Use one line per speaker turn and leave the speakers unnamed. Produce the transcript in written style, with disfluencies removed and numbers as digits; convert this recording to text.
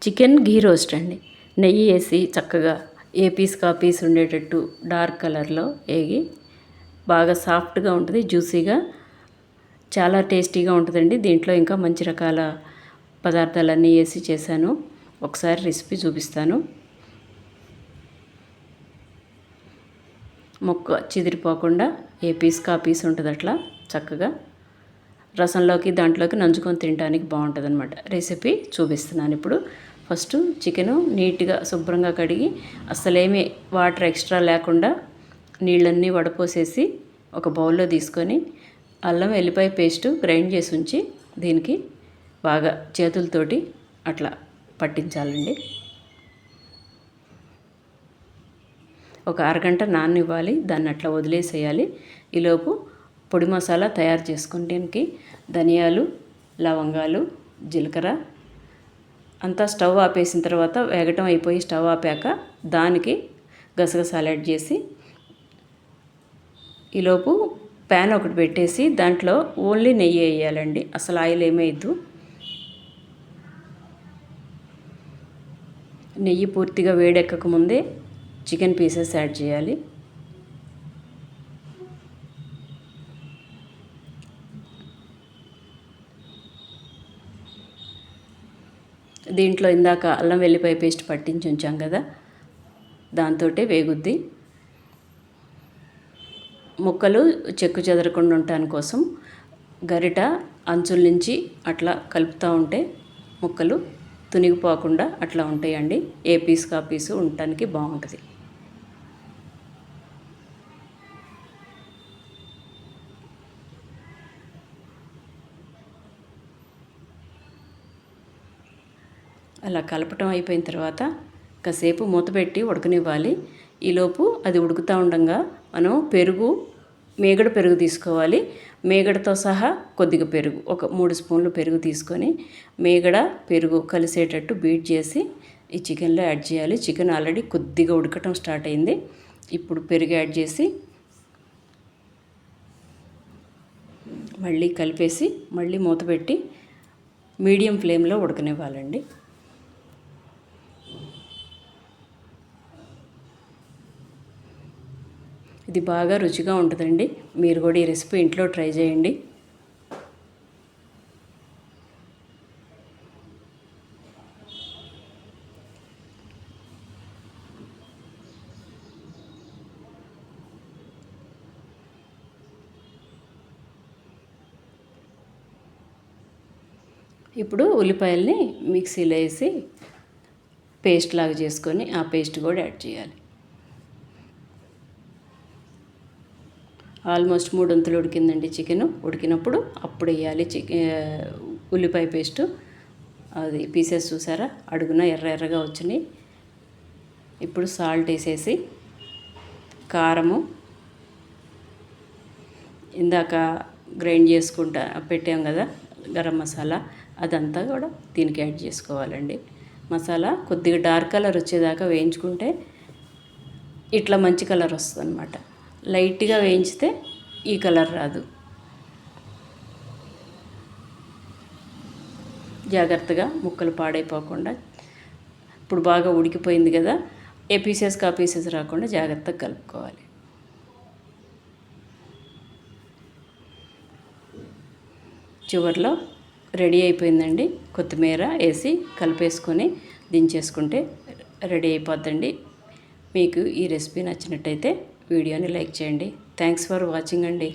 Chicken ఘీ roast అండి. నెయ్యి వేసి చక్కగా ఏ పీస్ కా పీస్ ఉండేటట్టు డార్క్ కలర్లో వేగి బాగా సాఫ్ట్గా ఉంటుంది, జ్యూసీగా చాలా టేస్టీగా ఉంటుందండి. దీంట్లో ఇంకా మంచి రకాల పదార్థాలన్నీ వేసి చేశాను. ఒకసారి రెసిపీ చూపిస్తాను. ముక్క చిదిరిపోకుండా ఏ పీస్ కా పీస్ ఉంటుంది, అట్లా చక్కగా రసంలోకి దాంట్లోకి నంచుకొని తినడానికి బాగుంటుంది అనమాట. రెసిపీ చూపిస్తున్నాను ఇప్పుడు. ఫస్ట్ చికెను నీట్గా శుభ్రంగా కడిగి అసలేమీ వాటర్ ఎక్స్ట్రా లేకుండా నీళ్ళన్నీ వడపోసేసి ఒక బౌల్లో తీసుకొని అల్లం వెల్లిపాయ పేస్టు గ్రైండ్ చేసి ఉంచి దీనికి బాగా చేతులతోటి అట్లా పట్టించాలండి. ఒక అరగంట నాననివ్వాలి, దాన్ని అట్లా వదిలేసేయాలి. ఈలోపు పొడి మసాలా తయారు చేసుకుని దీనికి ధనియాలు, లవంగాలు, జీలకర్ర అంతా స్టవ్ ఆపేసిన తర్వాత వేగటం అయిపోయి స్టవ్ ఆపాక దానికి గసగసాలు యాడ్ చేసి ఈలోపు ప్యాన్ ఒకటి పెట్టేసి దాంట్లో ఓన్లీ నెయ్యి వేయాలండి, అసలు ఆయిల్ ఏమేయద్దు. నెయ్యి పూర్తిగా వేడెక్కక ముందే చికెన్ పీసెస్ యాడ్ చేయాలి. దీంట్లో ఇందాక అల్లం వెల్లిపాయ పేస్ట్ పట్టించి ఉంచాం కదా, దాంతో వేగుద్ది. ముక్కలు చెక్కు చెదరకుండా ఉండటాని కోసం గరిట అంచుల నుంచి అట్లా కలుపుతూ ఉంటే ముక్కలు తునిగిపోకుండా అట్లా ఉంటాయండి. ఏ పీస్ కా పీసు ఉండటానికి బాగుంటుంది. అలా కలపటం అయిపోయిన తర్వాత కాసేపు మూత పెట్టి ఉడకనివ్వాలి. ఈలోపు అది ఉడుకుతూ ఉండగా మనం మేగడ పెరుగు తీసుకోవాలి. మేగడతో సహా కొద్దిగా పెరుగు, ఒక 3 స్పూన్లు పెరుగు తీసుకొని మేగడ పెరుగు కలిసేటట్టు బీట్ చేసి ఈ చికెన్లో యాడ్ చేయాలి. చికెన్ ఆల్రెడీ కొద్దిగా ఉడకటం స్టార్ట్ అయింది. ఇప్పుడు పెరుగు యాడ్ చేసి మళ్ళీ కలిపేసి మళ్ళీ మూత పెట్టి మీడియం ఫ్లేమ్లో ఉడకనివ్వాలండి. ఇది బాగా రుచిగా ఉంటుందండి. మీరు కూడా ఈ రెసిపీ ఇంట్లో ట్రై చేయండి. ఇప్పుడు ఉల్లిపాయల్ని మిక్సీలో వేసి పేస్ట్ లాగా చేసుకొని ఆ పేస్ట్ కూడా యాడ్ చేయాలి. ఆల్మోస్ట్ 3 వంతులు ఉడికిందండి చికెన్. ఉడికినప్పుడు అప్పుడు వేయాలి ఉల్లిపాయ పేస్టు. అది పీసెస్ చూసారా, అడుగున ఎర్రగా వచ్చినాయి. ఇప్పుడు సాల్ట్ వేసేసి కారము, ఇందాక గ్రైండ్ చేసుకుంటా పెట్టాం కదా గరం మసాలా, అదంతా కూడా దీనికి యాడ్ చేసుకోవాలండి. మసాలా కొద్దిగా డార్క్ కలర్ వచ్చేదాకా వేయించుకుంటే ఇట్లా మంచి కలర్ వస్తుంది అన్నమాట. లైట్గా వేయించితే ఈ కలర్ రాదు. జాగ్రత్తగా ముక్కలు పాడైపోకుండా ఇప్పుడు బాగా ఉడికిపోయింది కదా, ఏ పీసెస్ కా పీసెస్ రాకుండా జాగ్రత్తగా కలుపుకోవాలి. చివర్లో రెడీ అయిపోయిందండి. కొత్తిమీర వేసి కలిపేసుకొని దించేసుకుంటే రెడీ అయిపోద్దండి. మీకు ఈ రెసిపీ నచ్చినట్టయితే వీడియోని లైక్ చేయండి. థ్యాంక్స్ ఫర్ వాచింగ్ అండి.